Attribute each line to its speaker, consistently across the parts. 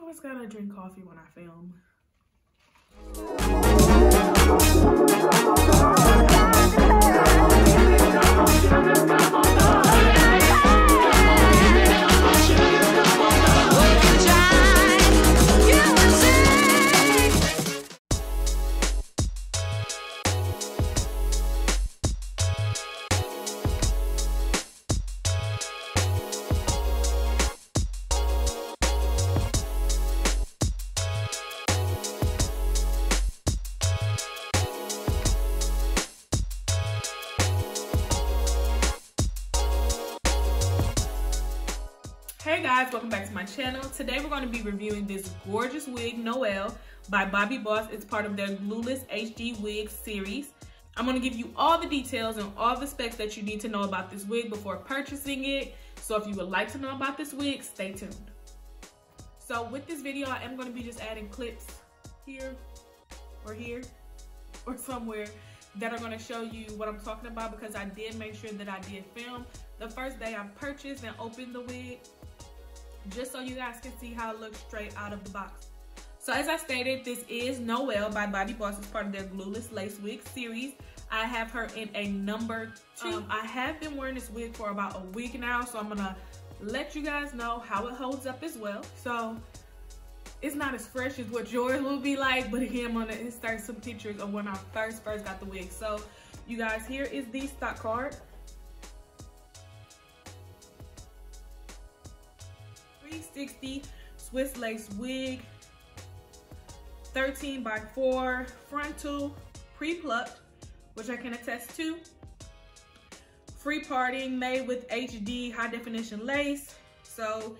Speaker 1: always gotta drink coffee when I film. Hey guys, welcome back to my channel. Today we're going to be reviewing this gorgeous wig, Noelle, by Bobbi Boss. It's part of their Glueless HD wig series. I'm going to give you all the details and all the specs that you need to know about this wig before purchasing it. So if you would like to know about this wig, stay tuned. So with this video, I am going to be just adding clips here or somewhere that are going to show you what I'm talking about, because I did make sure that I did film the first day I purchased and opened the wig, just so you guys can see how it looks straight out of the box. So as I stated, this is Noelle by Bobbi Boss. It's part of their Glueless Lace Wig series. I have her in a number 2. I have been wearing this wig for about a week now, so I'm gonna let you guys know how it holds up as well. So it's not as fresh as what yours will be like, but again, I'm gonna insert some pictures of when I first got the wig. So you guys, here is the stock card. 360 Swiss lace wig, 13x4 frontal, pre-plucked, which I can attest to. Free parting, made with HD high definition lace. So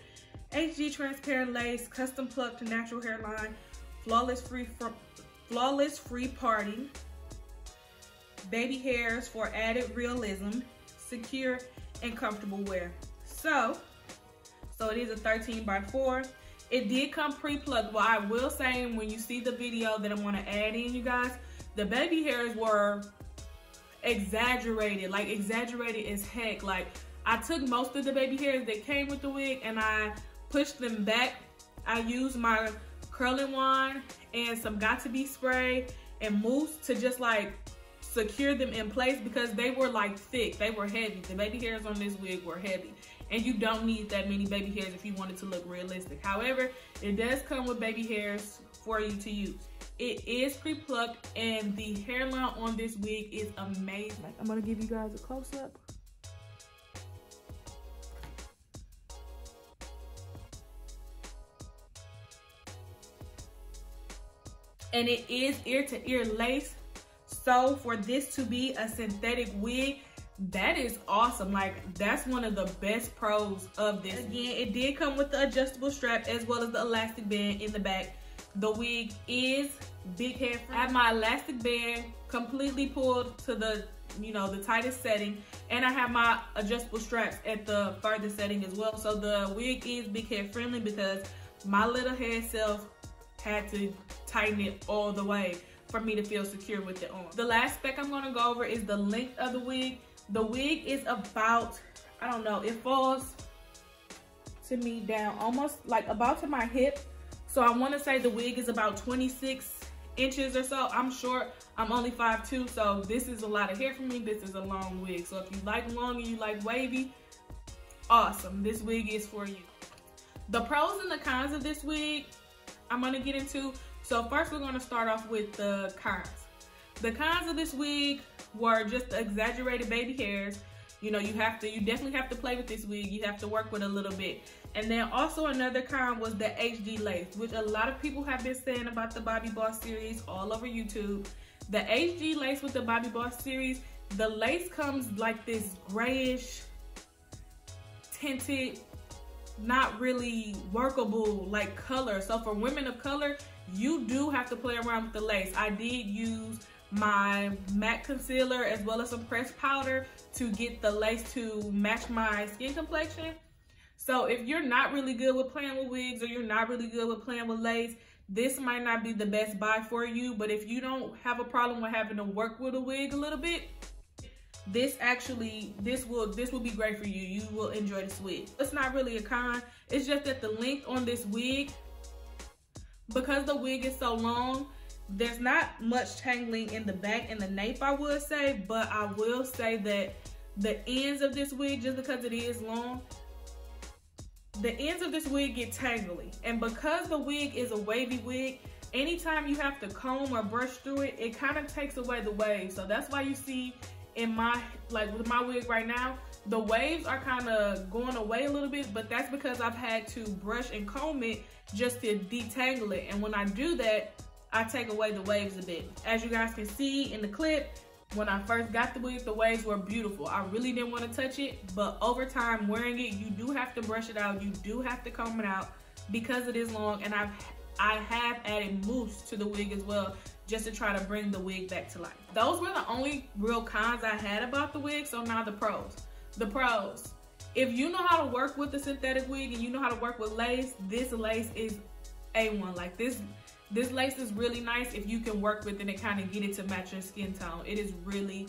Speaker 1: HD transparent lace, custom plucked natural hairline, flawless free parting, baby hairs for added realism, secure and comfortable wear. So it is a 13x4. It did come pre-plucked. Well, I will say, when you see the video that I'm gonna add in, you guys, the baby hairs were exaggerated, like exaggerated as heck. Like, I took most of the baby hairs that came with the wig and I pushed them back. I used my curling wand and some Got2b spray and mousse to just like secure them in place, because they were like thick, they were heavy. The baby hairs on this wig were heavy, and you don't need that many baby hairs if you want it to look realistic. However, it does come with baby hairs for you to use. It is pre-plucked, and the hairline on this wig is amazing. I'm gonna give you guys a close-up. And it is ear-to-ear lace. So for this to be a synthetic wig, that is awesome. Like, that's one of the best pros of this. Again, it did come with the adjustable strap as well as the elastic band in the back. The wig is big head free. I have my elastic band completely pulled to the, the tightest setting, and I have my adjustable straps at the farthest setting as well. So the wig is big head friendly, because my little head self had to tighten it all the way for me to feel secure with it on. The last spec I'm gonna go over is the length of the wig. The wig is about, I don't know, it falls to me down almost like about to my hip. So I wanna say the wig is about 26 inches or so. I'm short, I'm only 5'2", so this is a lot of hair for me. This is a long wig. So if you like long and you like wavy, awesome, this wig is for you. The pros and the cons of this wig, I'm gonna get into. So first we're gonna start off with the cons. The cons of this wig were just the exaggerated baby hairs. You definitely have to play with this wig. You have to work with it a little bit. And then also another con was the HD lace, which a lot of people have been saying about the Bobbi Boss series all over YouTube. The HD lace with the Bobbi Boss series, the lace comes like this grayish, tinted, not really workable like color. So for women of color, you do have to play around with the lace. I did use my matte concealer as well as some pressed powder to get the lace to match my skin complexion. So if you're not really good with playing with wigs, or you're not really good with playing with lace, this might not be the best buy for you. But if you don't have a problem with having to work with a wig a little bit, this will be great for you. You will enjoy this wig. It's not really a con. It's just that the length on this wig because the wig is so long, there's not much tangling in the back and the nape, I would say, but I will say that the ends of this wig, just because it is long, the ends of this wig get tangly. And because the wig is a wavy wig, anytime you have to comb or brush through it, it kind of takes away the wave. So that's why you see in my, like with my wig right now, the waves are kind of going away a little bit, but that's because I've had to brush and comb it just to detangle it. And when I do that, I take away the waves a bit. As you guys can see in the clip, when I first got the wig, the waves were beautiful. I really didn't want to touch it, but over time wearing it, you do have to brush it out. You do have to comb it out because it is long, and I have added mousse to the wig as well, just to try to bring the wig back to life. Those were the only real cons I had about the wig. So now the pros. The pros. If you know how to work with the synthetic wig and you know how to work with lace, this lace is A1. Like this lace is really nice if you can work with it and kind of get it to match your skin tone. It's really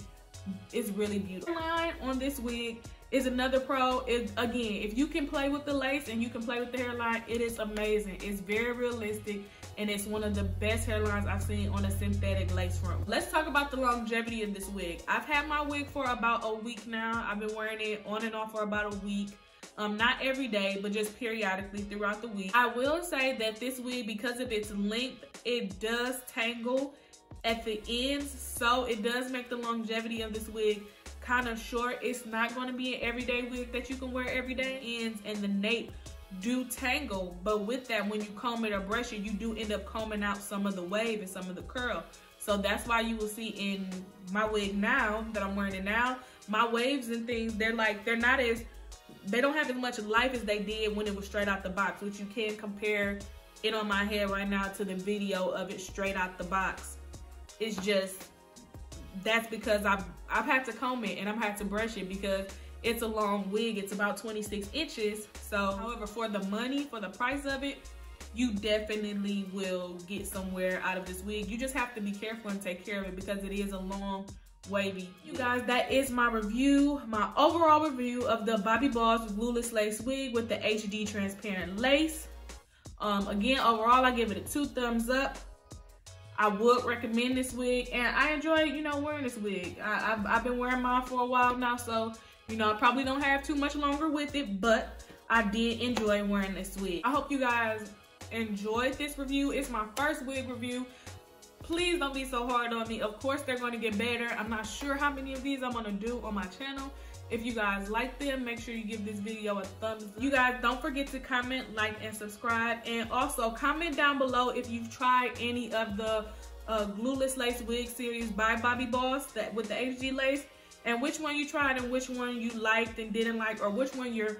Speaker 1: beautiful. The line on this wig is another pro. Again, if you can play with the lace and you can play with the hairline, it is amazing. It's very realistic, and it's one of the best hairlines I've seen on a synthetic lace front. Let's talk about the longevity of this wig. I've had my wig for about a week now. I've been wearing it on and off for about a week. Not every day, but just periodically throughout the week. I will say that this wig, because of its length, it does tangle at the ends, so it does make the longevity of this wig kind of short. It's not going to be an everyday wig that you can wear every day. Ends and the nape do tangle, but with that, when you comb it or brush it, you do end up combing out some of the wave and some of the curl. So that's why you will see in my wig now that I'm wearing it now, my waves and things, they don't have as much life as they did when it was straight out the box, which you can compare it on my head right now to the video of it straight out the box. It's just, that's because I've had to comb it and I've had to brush it because it's a long wig. It's about 26 inches. So, however, for the money, for the price of it, you definitely will get somewhere out of this wig. You just have to be careful and take care of it because it is a long, wavy. You guys, that is my review, my overall review of the Bobbi Boss Glueless Lace Wig with the HD transparent lace. Again, overall, I give it a 2 thumbs up. I would recommend this wig, and I enjoy, you know, wearing this wig. I've been wearing mine for a while now, so, you know, I probably don't have too much longer with it, but I did enjoy wearing this wig. I hope you guys enjoyed this review. It's my first wig review. Please don't be so hard on me. Of course, they're going to get better. I'm not sure how many of these I'm going to do on my channel. If you guys like them, make sure you give this video a thumbs up. You guys don't forget to comment, like, and subscribe. And also comment down below if you've tried any of the Glueless Lace Wig series by Bobbi Boss with the HD lace, and which one you tried and which one you liked and didn't like, or which one you're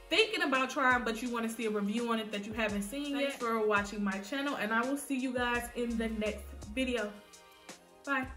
Speaker 1: thinking about trying but you want to see a review on it that you haven't seen yet. Thanks for watching my channel, and I will see you guys in the next video. Bye.